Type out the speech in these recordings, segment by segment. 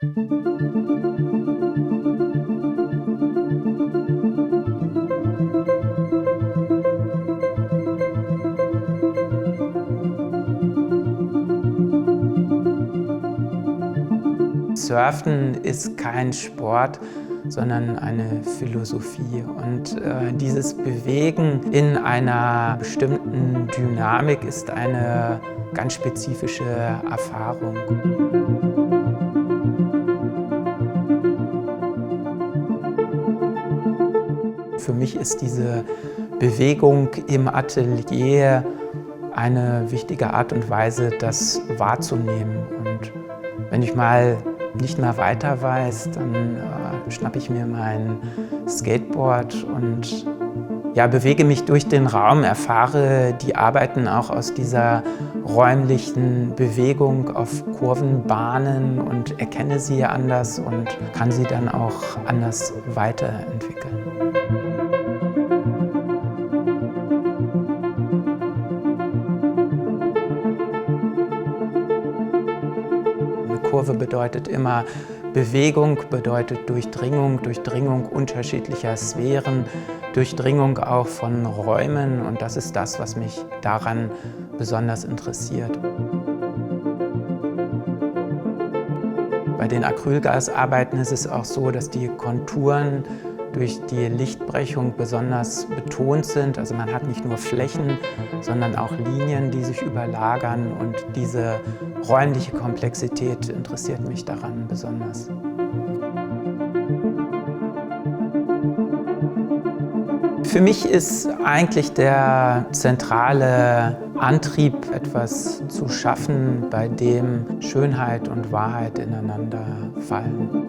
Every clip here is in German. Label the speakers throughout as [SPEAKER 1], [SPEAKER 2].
[SPEAKER 1] Surfen ist kein Sport, sondern eine Philosophie. Und dieses Bewegen in einer bestimmten Dynamik ist eine ganz spezifische Erfahrung. Für mich ist diese Bewegung im Atelier eine wichtige Art und Weise, das wahrzunehmen. Und wenn ich mal nicht mehr weiter weiß, dann schnappe ich mir mein Skateboard und ja, bewege mich durch den Raum, erfahre die Arbeiten auch aus dieser räumlichen Bewegung auf Kurvenbahnen und erkenne sie anders und kann sie dann auch anders weiterentwickeln. Kurve bedeutet immer Bewegung, bedeutet Durchdringung, Durchdringung unterschiedlicher Sphären, Durchdringung auch von Räumen, und das ist das, was mich daran besonders interessiert. Bei den Acrylgasarbeiten ist es auch so, dass die Konturen durch die Lichtbrechung besonders betont sind. Also man hat nicht nur Flächen, sondern auch Linien, die sich überlagern, und diese räumliche Komplexität interessiert mich daran besonders. Für mich ist eigentlich der zentrale Antrieb, etwas zu schaffen, bei dem Schönheit und Wahrheit ineinander fallen.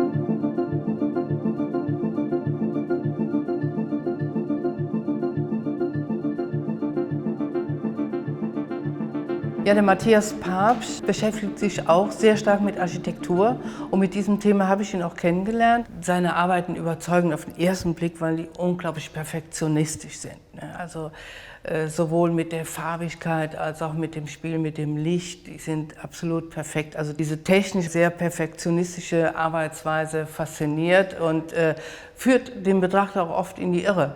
[SPEAKER 2] Ja, der Matthias Papst beschäftigt sich auch sehr stark mit Architektur, und mit diesem Thema habe ich ihn auch kennengelernt. Seine Arbeiten überzeugen auf den ersten Blick, weil die unglaublich perfektionistisch sind. Also sowohl mit der Farbigkeit als auch mit dem Spiel mit dem Licht, die sind absolut perfekt. Also diese technisch sehr perfektionistische Arbeitsweise fasziniert und führt den Betrachter auch oft in die Irre.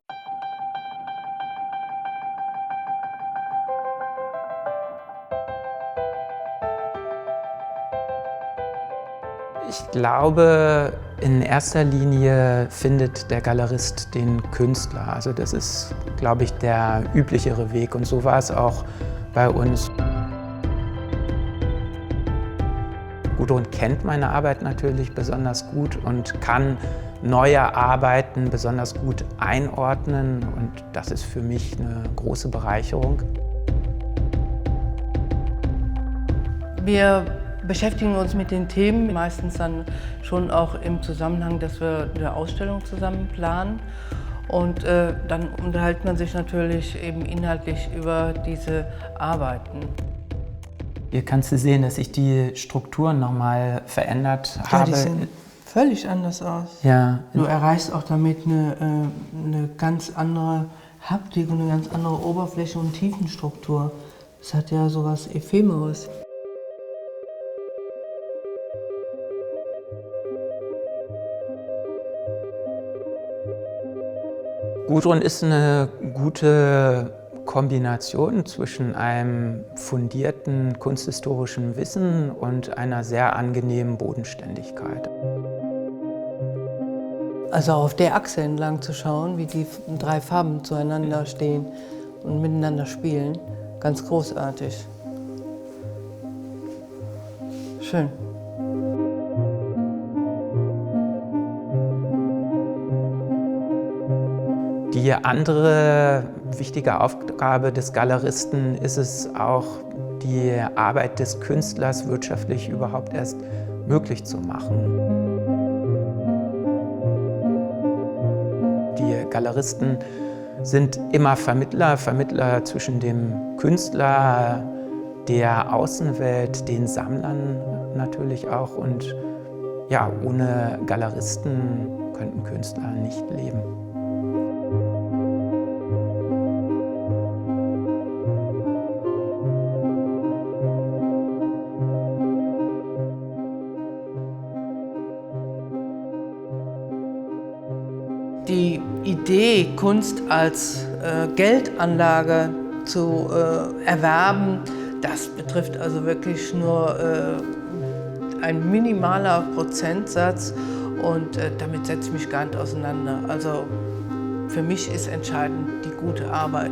[SPEAKER 1] Ich glaube, in erster Linie findet der Galerist den Künstler. Also das ist, glaube ich, der üblichere Weg, und so war es auch bei uns. Gudrun kennt meine Arbeit natürlich besonders gut und kann neue Arbeiten besonders gut einordnen, und das ist für mich eine große Bereicherung.
[SPEAKER 2] Wir beschäftigen uns mit den Themen meistens dann schon auch im Zusammenhang, dass wir eine Ausstellung zusammen planen. Und dann unterhält man sich natürlich eben inhaltlich über diese Arbeiten.
[SPEAKER 1] Hier kannst du sehen, dass ich die Strukturen nochmal verändert
[SPEAKER 2] Ja,
[SPEAKER 1] habe.
[SPEAKER 2] die sehen völlig anders aus.
[SPEAKER 1] Ja.
[SPEAKER 2] Du erreichst auch damit eine ganz andere Haptik und eine ganz andere Oberfläche und Tiefenstruktur. Das hat ja sowas Ephemeres.
[SPEAKER 1] Gudrun ist eine gute Kombination zwischen einem fundierten kunsthistorischen Wissen und einer sehr angenehmen Bodenständigkeit.
[SPEAKER 2] Also auf der Achse entlang zu schauen, wie die drei Farben zueinander stehen und miteinander spielen, ganz großartig. Schön.
[SPEAKER 1] Die andere wichtige Aufgabe des Galeristen ist es auch, die Arbeit des Künstlers wirtschaftlich überhaupt erst möglich zu machen. Die Galeristen sind immer Vermittler, Vermittler zwischen dem Künstler, der Außenwelt, den Sammlern natürlich auch. Und ja, ohne Galeristen könnten Künstler nicht leben.
[SPEAKER 2] Die Idee, Kunst als Geldanlage zu erwerben, das betrifft also wirklich nur ein minimaler Prozentsatz und damit setze ich mich gar nicht auseinander. Also für mich ist entscheidend die gute Arbeit.